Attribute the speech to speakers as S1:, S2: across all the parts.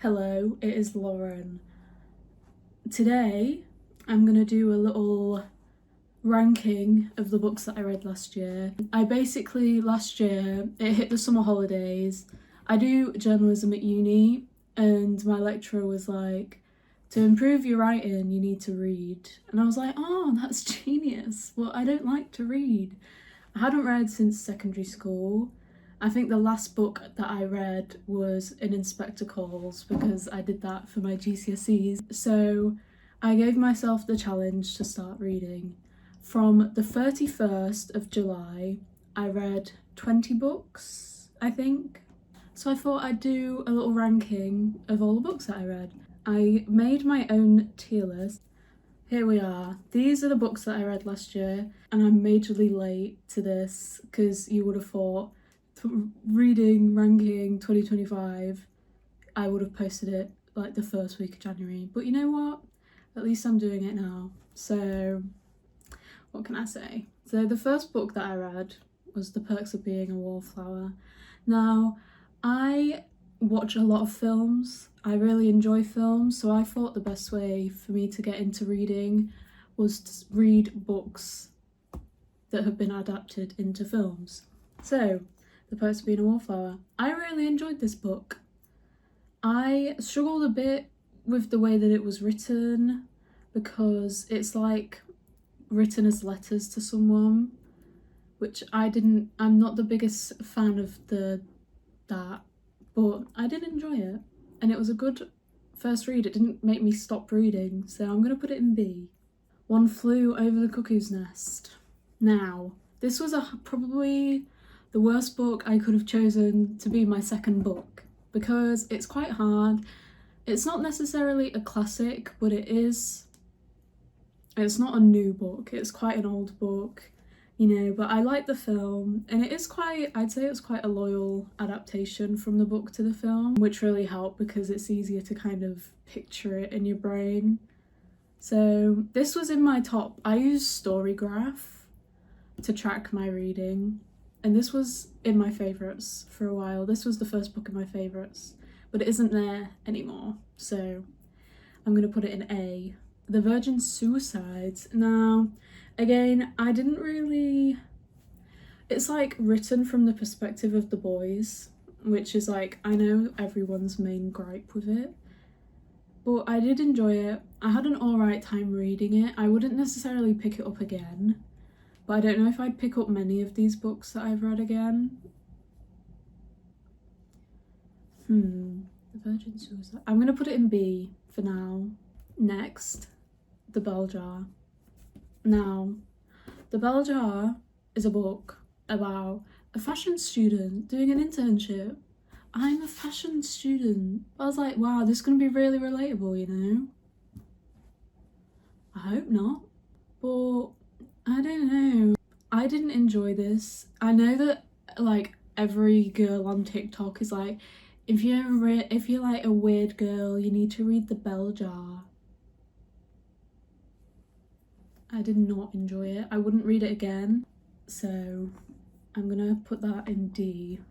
S1: Hello, it is Lauren. Today I'm going to do a little ranking of the books that I read last year. Last year, it hit the summer holidays. I do journalism at uni, and my lecturer was like, to improve your writing, you need to read. And I was like, oh, that's genius. Well, I don't like to read. I hadn't read since secondary school. I think the last book that I read was In Inspector Calls because I did that for my GCSEs. So I gave myself the challenge to start reading. From the 31st of July, I read 20 books, I think. So I thought I'd do a little ranking of all the books that I read. I made my own tier list. Here we are. These are the books that I read last year, and I'm majorly late to this because you would have thought reading ranking 2025, I would have posted it like the first week of January. But you know what? At least I'm doing it now. So what can I say? So the first book that I read was The Perks of Being a Wallflower. Now, I watch a lot of films. I really enjoy films, so I thought the best way for me to get into reading was to read books that have been adapted into films. So, The Perks of Being a Wallflower. I really enjoyed this book. I struggled a bit with the way that it was written because it's like written as letters to someone, which I'm not the biggest fan of that, but I did enjoy it. And it was a good first read. It didn't make me stop reading, so I'm going to put it in B. One Flew Over the Cuckoo's Nest. Now, this was probably the worst book I could have chosen to be my second book because it's quite hard. It's not necessarily a classic, but it's not a new book. It's quite an old book, but I like the film, and I'd say it's quite a loyal adaptation from the book to the film, which really helped because it's easier to kind of picture it in your brain. So this was in my top. I used Storygraph to track my reading, and this was in my favourites for a while. This was the first book in my favourites, but it isn't there anymore, so I'm going to put it in A. The Virgin Suicides. Now, again, it's like written from the perspective of the boys, which is like, I know everyone's main gripe with it, but I did enjoy it. I had an alright time reading it. I wouldn't necessarily pick it up again, but I don't know if I'd pick up many of these books that I've read again. The Virgin Suicide. I'm going to put it in B for now. Next, The Bell Jar. Now, The Bell Jar is a book about a fashion student doing an internship. I'm a fashion student. I was like, wow, this is going to be really relatable, I hope not. But I don't know. I didn't enjoy this. I know that like every girl on TikTok is like, if you're like a weird girl, you need to read The Bell Jar. I did not enjoy it. I wouldn't read it again. So I'm gonna put that in D.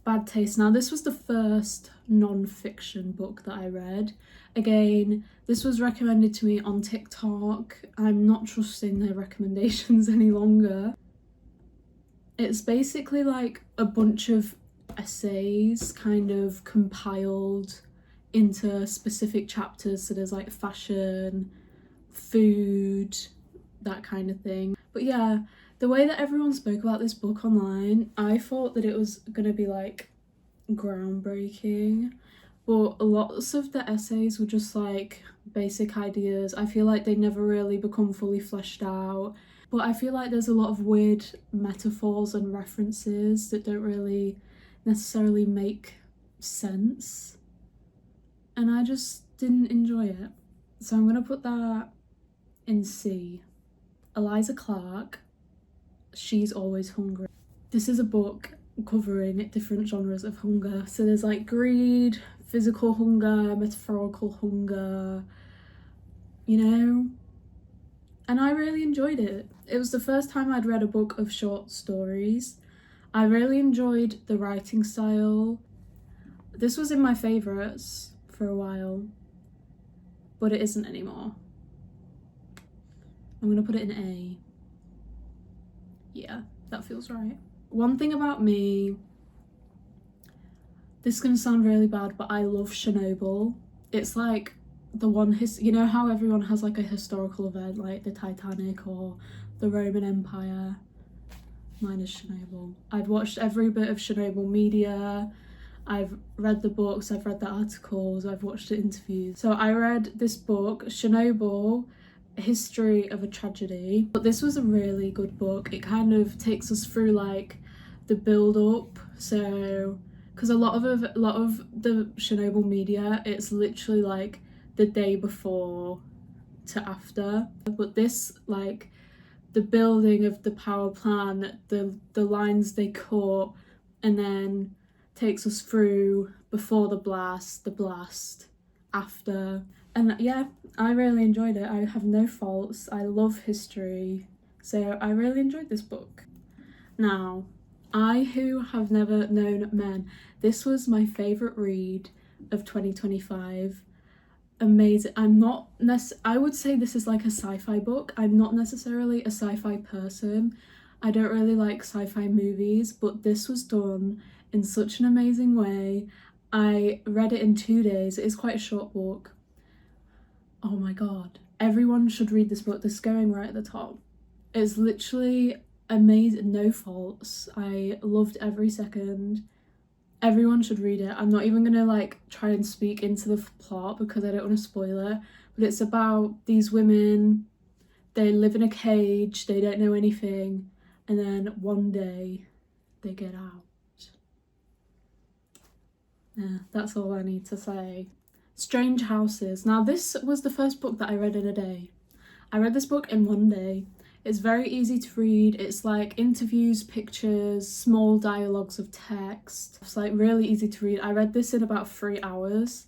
S1: Bad Taste. Now, this was the first non-fiction book that I read. Again, this was recommended to me on TikTok. I'm not trusting their recommendations any longer. It's basically like a bunch of essays kind of compiled into specific chapters. So there's like fashion, food, that kind of thing. But yeah, the way that everyone spoke about this book online, I thought that it was gonna be like groundbreaking, but lots of the essays were just like basic ideas. I feel like they never really become fully fleshed out, but I feel like there's a lot of weird metaphors and references that don't really necessarily make sense, and I just didn't enjoy it. So I'm gonna put that in C. Eliza Clark, She's Always Hungry. This is a book covering different genres of hunger. So there's like greed, physical hunger, metaphorical hunger, and I really enjoyed it. It was the first time I'd read a book of short stories. I really enjoyed the writing style. This was in my favourites for a while, but it isn't anymore. I'm gonna put it in A. Yeah, that feels right. One thing about me, this is gonna sound really bad, but I love Chernobyl. It's like the one, you know how everyone has like a historical event, like the Titanic or the Roman Empire? Mine is Chernobyl. I've watched every bit of Chernobyl media, I've read the books, I've read the articles, I've watched the interviews. So I read this book, Chernobyl, History of a Tragedy. But this was a really good book. It kind of takes us through like the build up. So, because a lot of the Chernobyl media, it's literally like the day before to after. But this, like, the building of the power plant, the lines they cut, and then takes us through before the blast, after. And yeah, I really enjoyed it. I have no faults. I love history. So I really enjoyed this book. Now, I who have never known men, this was my favourite read of 2025. Amazing. I would say this is like a sci-fi book. I'm not necessarily a sci-fi person. I don't really like sci-fi movies, but this was done in such an amazing way. I read it in 2 days. It is quite a short book. Oh my god. Everyone should read this book. This is going right at the top. It's literally amazing. No faults. I loved every second. Everyone should read it. I'm not even gonna like try and speak into the plot because I don't want to spoil it, but it's about these women. They live in a cage, they don't know anything, and then one day they get out. Yeah, that's all I need to say. Strange Houses. Now this was the first book that I read in a day. I read this book in 1 day. It's very easy to read. It's like interviews, pictures, small dialogues of text. It's like really easy to read. I read this in about 3 hours.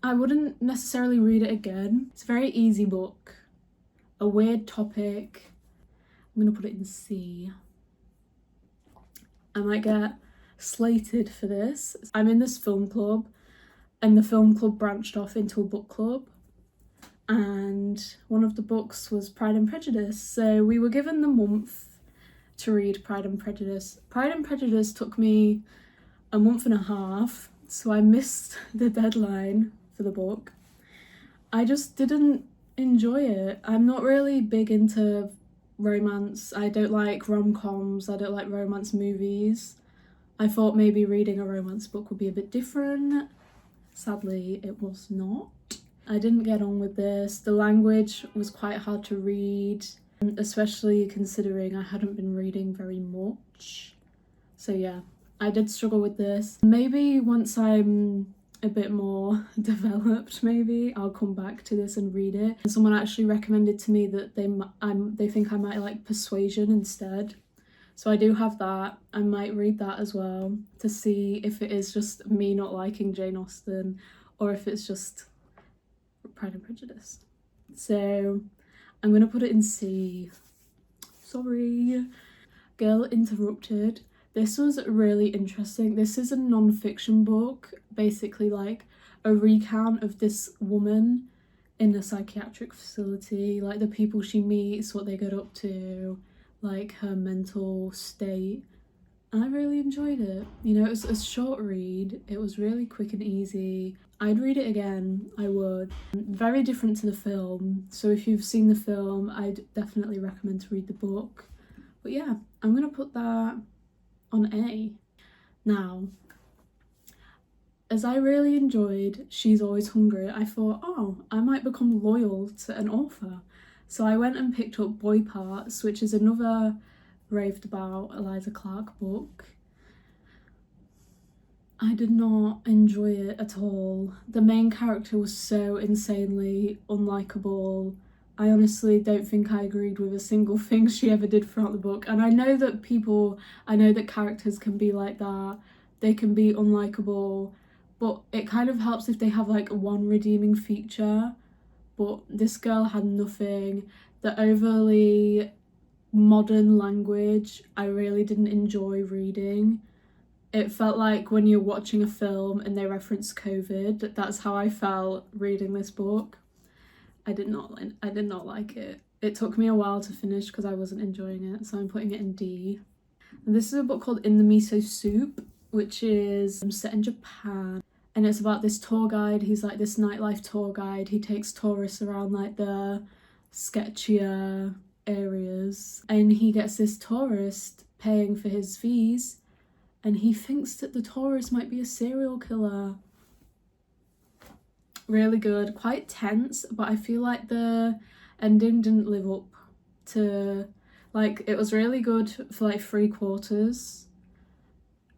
S1: I wouldn't necessarily read it again. It's a very easy book. A weird topic. I'm gonna put it in C. I might get slated for this. I'm in this film club, and the film club branched off into a book club. And one of the books was Pride and Prejudice. So we were given the month to read Pride and Prejudice. Pride and Prejudice took me a month and a half, so I missed the deadline for the book. I just didn't enjoy it. I'm not really big into romance. I don't like rom-coms. I don't like romance movies. I thought maybe reading a romance book would be a bit different. Sadly, it was not. I didn't get on with this. The language was quite hard to read, especially considering I hadn't been reading very much. So yeah, I did struggle with this. Maybe once I'm a bit more developed, maybe I'll come back to this and read it. And someone actually recommended to me that they think I might like Persuasion instead. So I do have that. I might read that as well to see if it is just me not liking Jane Austen or if it's just Pride and Prejudice. So I'm gonna put it in C. Sorry. Girl Interrupted. This was really interesting. This is a non-fiction book, basically like a recount of this woman in a psychiatric facility, like the people she meets, what they get up to, like her mental state. And I really enjoyed it. You know, it was a short read. It was really quick and easy. I'd read it again, I would. Very different to the film. So if you've seen the film, I'd definitely recommend to read the book. But yeah, I'm gonna put that on A. Now, as I really enjoyed She's Always Hungry, I thought, oh, I might become loyal to an author. So I went and picked up Boy Parts, which is another raved about Eliza Clark book. I did not enjoy it at all. The main character was so insanely unlikable. I honestly don't think I agreed with a single thing she ever did throughout the book. And I know that characters can be like that. They can be unlikable, but it kind of helps if they have like one redeeming feature. But this girl had nothing. The overly modern language, I really didn't enjoy reading. It felt like when you're watching a film and they reference COVID. That's how I felt reading this book. I did not like it. It took me a while to finish because I wasn't enjoying it, so I'm putting it in D. And this is a book called In the Miso Soup, which is set in Japan. And it's about this tour guide. He's like this nightlife tour guide. He takes tourists around like the sketchier areas. And he gets this tourist paying for his fees. And he thinks that the tourist might be a serial killer. Really good, quite tense, but I feel like the ending didn't live up to, like, it was really good for like 3/4.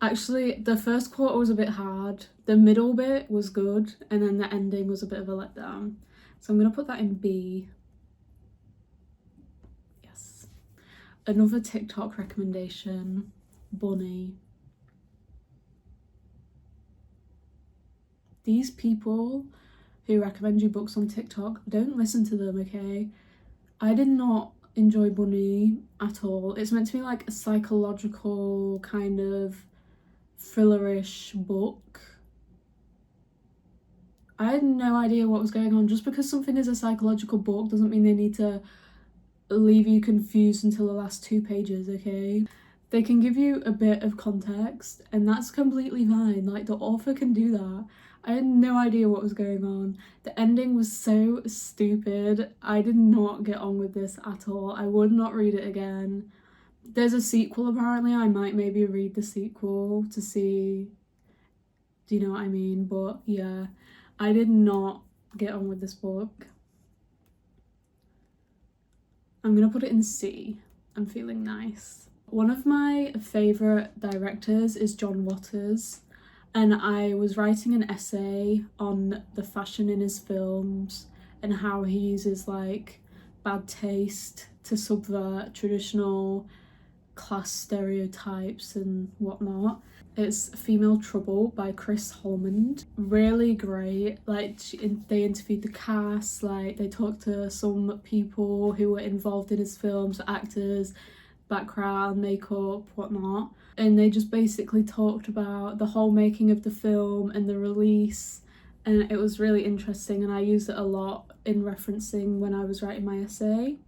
S1: Actually, the first quarter was a bit hard, the middle bit was good, and then the ending was a bit of a letdown. So I'm gonna put that in B. Yes. Another TikTok recommendation, Bunny. These people who recommend you books on TikTok, don't listen to them, okay? I did not enjoy Bunny at all. It's meant to be like a psychological kind of thrillerish book. I had no idea what was going on. Just because something is a psychological book doesn't mean they need to leave you confused until the last 2 pages, okay? They can give you a bit of context and that's completely fine. Like, the author can do that. I had no idea what was going on. The ending was so stupid. I did not get on with this at all. I would not read it again. There's a sequel apparently. I might maybe read the sequel to see, do you know what I mean? But yeah, I did not get on with this book. I'm gonna put it in C. I'm feeling nice. One of my favourite directors is John Waters, and I was writing an essay on the fashion in his films and how he uses like bad taste to subvert traditional class stereotypes and whatnot. It's Female Trouble by Chris Holmond. Really great. Like, they interviewed the cast, like they talked to some people who were involved in his films, actors, background, makeup, whatnot. And they just basically talked about the whole making of the film and the release. And it was really interesting, and I used it a lot in referencing when I was writing my essay.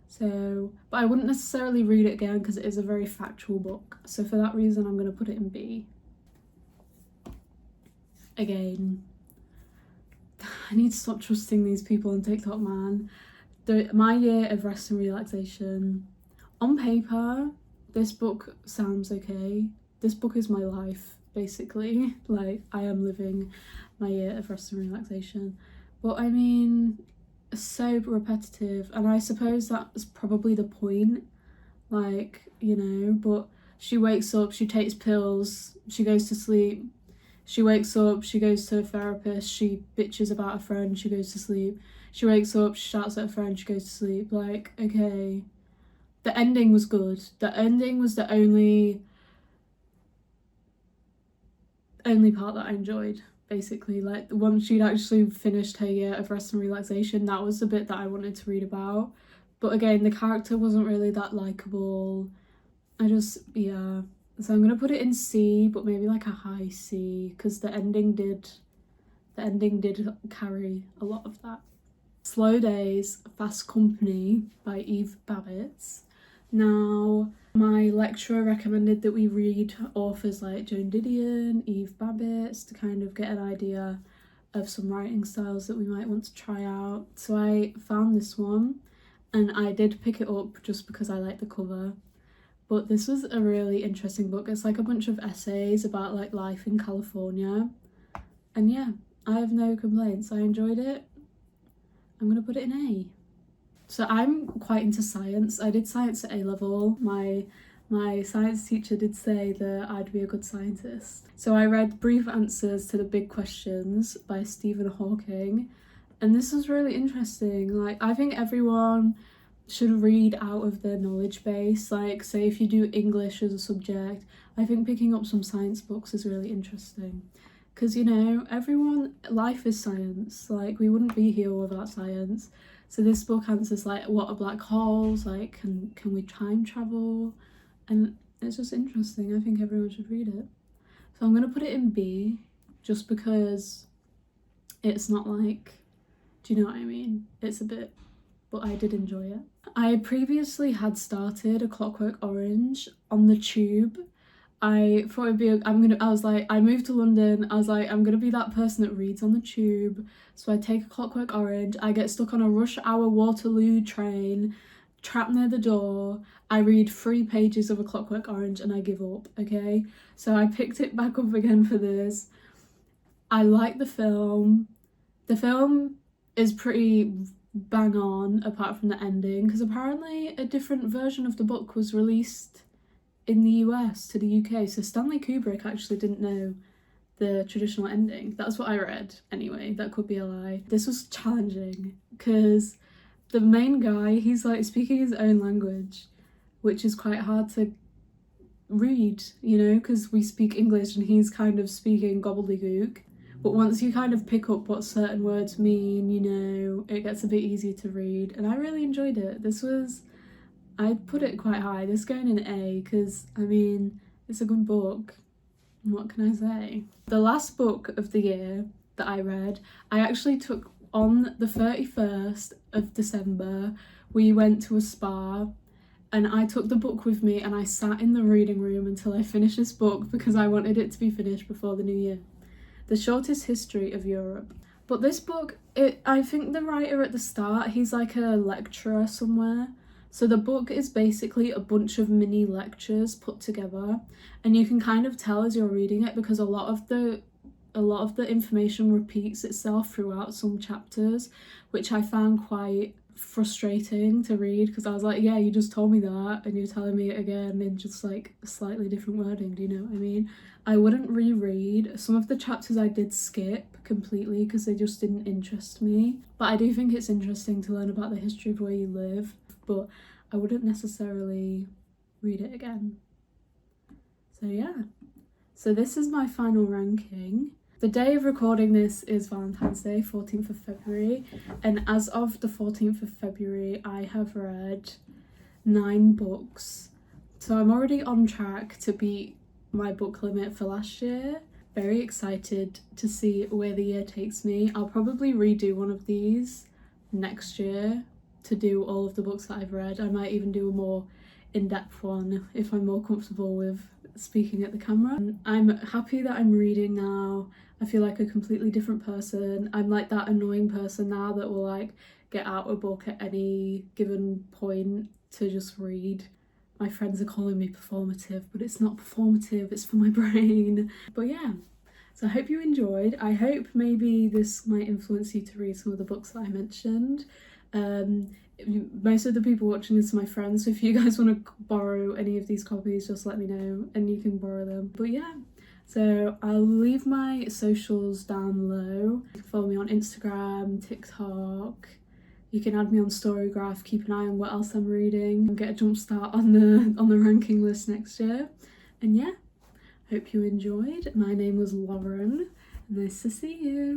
S1: So, but I wouldn't necessarily read it again because it is a very factual book. So for that reason, I'm going to put it in B. Again, I need to stop trusting these people on TikTok, man. My Year of Rest and Relaxation. On paper, this book sounds okay. This book is my life, basically. Like, I am living my year of rest and relaxation. But I mean, so repetitive, and I suppose that's probably the point, like, you know. But she wakes up, she takes pills, she goes to sleep, she wakes up, she goes to a therapist, she bitches about a friend, she goes to sleep, she wakes up, she shouts at a friend, she goes to sleep. Like, okay, the ending was good. The ending was the only part that I enjoyed, basically. Like, once she'd actually finished her year of rest and relaxation, that was the bit that I wanted to read about. But again, the character wasn't really that likable. Yeah. So I'm gonna put it in C, but maybe like a high C, because the ending did carry a lot of that. Slow Days, Fast Company by Eve Babbitt. Now, my lecturer recommended that we read authors like Joan Didion, Eve Babbitt, to kind of get an idea of some writing styles that we might want to try out. So I found this one, and I did pick it up just because I like the cover. But this was a really interesting book. It's like a bunch of essays about like life in California. And yeah, I have no complaints. I enjoyed it. I'm gonna put it in A. So I'm quite into science. I did science at A-level. My science teacher did say that I'd be a good scientist. So I read Brief Answers to the Big Questions by Stephen Hawking, and this was really interesting. Like, I think everyone should read out of their knowledge base. Like, say if you do English as a subject, I think picking up some science books is really interesting. Because, you know, life is science. Like, we wouldn't be here without science. So this book answers like, what are black holes? Like, can we time travel? And it's just interesting. I think everyone should read it. So I'm going to put it in B, just because it's not like, do you know what I mean? It's a bit, but I did enjoy it. I previously had started A Clockwork Orange on the tube. I thought it'd be, I was like, I moved to London, I was like, I'm gonna be that person that reads on the tube. So I take A Clockwork Orange, I get stuck on a rush hour Waterloo train, trapped near the door, I read 3 pages of A Clockwork Orange and I give up, okay? So I picked it back up again for this. I like the film. The film is pretty bang on, apart from the ending, because apparently a different version of the book was released in the US to the UK, so Stanley Kubrick actually didn't know the traditional ending. That's what I read anyway, that could be a lie. This was challenging because the main guy, he's like speaking his own language, which is quite hard to read, you know, because we speak English and he's kind of speaking gobbledygook. But once you kind of pick up what certain words mean, you know, it gets a bit easier to read, and I really enjoyed it. I'd put it quite high. This going in A, because, I mean, it's a good book. What can I say? The last book of the year that I read, I actually took on the 31st of December. We went to a spa and I took the book with me and I sat in the reading room until I finished this book because I wanted it to be finished before the new year. The Shortest History of Europe. But this book, I think the writer at the start, he's like a lecturer somewhere. So the book is basically a bunch of mini lectures put together, and you can kind of tell as you're reading it because a lot of the information repeats itself throughout some chapters, which I found quite frustrating to read because I was like, yeah, you just told me that and you're telling me it again in just like slightly different wording, do you know what I mean? I wouldn't reread. Some of the chapters I did skip completely because they just didn't interest me, but I do think it's interesting to learn about the history of where you live, but I wouldn't necessarily read it again. So yeah, so this is my final ranking. The day of recording this is Valentine's Day, 14th of February, and as of the 14th of February, I have read 9 books. So I'm already on track to beat my book limit for last year. Very excited to see where the year takes me. I'll probably redo one of these next year to do all of the books that I've read. I might even do a more in-depth one if I'm more comfortable with speaking at the camera. I'm happy that I'm reading now. I feel like a completely different person. I'm like that annoying person now that will like get out a book at any given point to just read. My friends are calling me performative, but it's not performative, it's for my brain. But yeah, so I hope you enjoyed. I hope maybe this might influence you to read some of the books that I mentioned. Most of the people watching this are my friends, so if you guys want to borrow any of these copies, just let me know and you can borrow them. But yeah, so I'll leave my socials down low. You can follow me on Instagram, TikTok. You can add me on Storygraph, keep an eye on what else I'm reading, and get a jump start on the ranking list next year. And yeah, hope you enjoyed. My name was Lauren. Nice to see you.